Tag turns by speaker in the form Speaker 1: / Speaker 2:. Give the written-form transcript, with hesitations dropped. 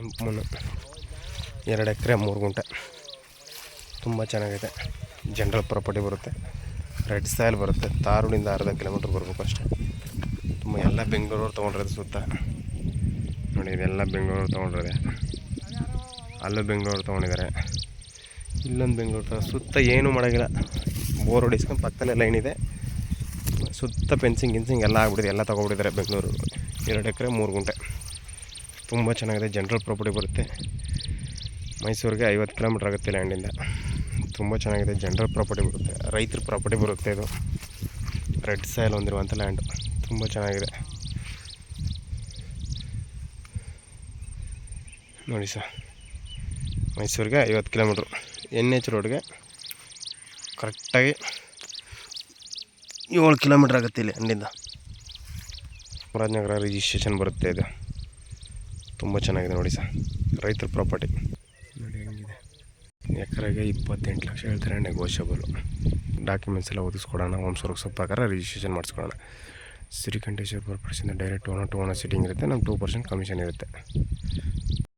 Speaker 1: ಕೆಂಪು ಮಣ್ಣು, 2 ಎಕರೆ 3 ಗುಂಟೆ, ತುಂಬ ಚೆನ್ನಾಗಿದೆ. ಜನರಲ್ ಪ್ರಾಪರ್ಟಿ ಬರುತ್ತೆ, ರೆಡ್ ಸಾಯಿಲ್ ಬರುತ್ತೆ. ತಾರೂರಿಂದ ಅರ್ಧ ಕಿಲೋಮೀಟ್ರ್ ಬರಬೇಕು ಅಷ್ಟೇ. ತುಂಬ ಎಲ್ಲ ಬೆಂಗಳೂರು ತೊಗೊಂಡಿರೋದು ಸುತ್ತ ನೋಡಿ. ಇದೆಲ್ಲ ಬೆಂಗಳೂರು ತೊಗೊಂಡಿರೋದೆ. ಅಲ್ಲೂ ಬೆಂಗಳೂರು ತೊಗೊಂಡಿದ್ದಾರೆ, ಇಲ್ಲೊಂದು ಬೆಂಗಳೂರು ಸುತ್ತ ಏನೂ ಮಾಡೋಂಗಿಲ್ಲ. ಬೋರ್ ಹೊಡಿಸ್ಕೊಂಡು ಪಕ್ಕದಲ್ಲೇ ಲೈನ್ ಇದೆ, ಸುತ್ತ ಫೆನ್ಸಿಂಗ್ ಗಿನ್ಸಿಂಗ್ ಎಲ್ಲ ಆಗ್ಬಿಟ್ಟಿದೆ. ಎಲ್ಲ ತೊಗೊಬಿಟ್ಟಿದ್ದಾರೆ ಬೆಂಗಳೂರು. 2 ಎಕರೆ 3 ಗುಂಟೆ, ತುಂಬ ಚೆನ್ನಾಗಿದೆ. ಜನರಲ್ ಪ್ರಾಪರ್ಟಿ ಬರುತ್ತೆ. ಮೈಸೂರಿಗೆ 50 ಕಿಲೋಮೀಟ್ರ್ ಆಗುತ್ತೆ ಲ್ಯಾಂಡಿಂದ. ತುಂಬ ಚೆನ್ನಾಗಿದೆ. ಜನರಲ್ ಪ್ರಾಪರ್ಟಿ ಬರುತ್ತೆ, ರೈತರ ಪ್ರಾಪರ್ಟಿ ಬರುತ್ತೆ. ಇದು ರೆಡ್ ಸಾಯಿಲ್ ಹೊಂದಿರುವಂಥ ಲ್ಯಾಂಡು, ತುಂಬ ಚೆನ್ನಾಗಿದೆ ನೋಡಿ ಸರ್. ಮೈಸೂರಿಗೆ 50 ಕಿಲೋಮೀಟ್ರು, NH ರೋಡ್ಗೆ ಕರೆಕ್ಟಾಗಿ 7 ಕಿಲೋಮೀಟ್ರ್ ಆಗುತ್ತೆ ಇಲ್ಲಿ ಅಂಡಿಂದ. ಚಾಮರಾಜನಗರ ರಿಜಿಸ್ಟ್ರೇಷನ್ ಬರುತ್ತೆ. ಇದು ತುಂಬ ಚೆನ್ನಾಗಿದೆ ನೋಡಿ ಸರ್. ರೈತರ ಪ್ರಾಪರ್ಟಿ ನೋಡಿ ಹೆಂಗಿದೆ. ಎಕರೆಗೆ 28 ಲಕ್ಷ ಹೇಳ್ತಾರೆ, ನೆಗೋಷಿಯಬಲು. ಡಾಕ್ಯುಮೆಂಟ್ಸ್ ಎಲ್ಲ ಓದಿಸ್ಕೊಡೋಣ, ಹೋಮ್ಸ್ ವರ್ಕ್ಸ್ ಪ್ರಕಾರ ರಿಜಿಸ್ಟ್ರೇಷನ್ ಮಾಡಿಸ್ಕೊಡೋಣ. ಶ್ರೀಕಂಠೇಶ್ವರ ಪ್ರಾಪರ್ಟೀಸಿಂದ direct owner to owner sitting ಇರುತ್ತೆ. ನಮ್ಮ 2% ಕಮಿಷನ್ ಇರುತ್ತೆ.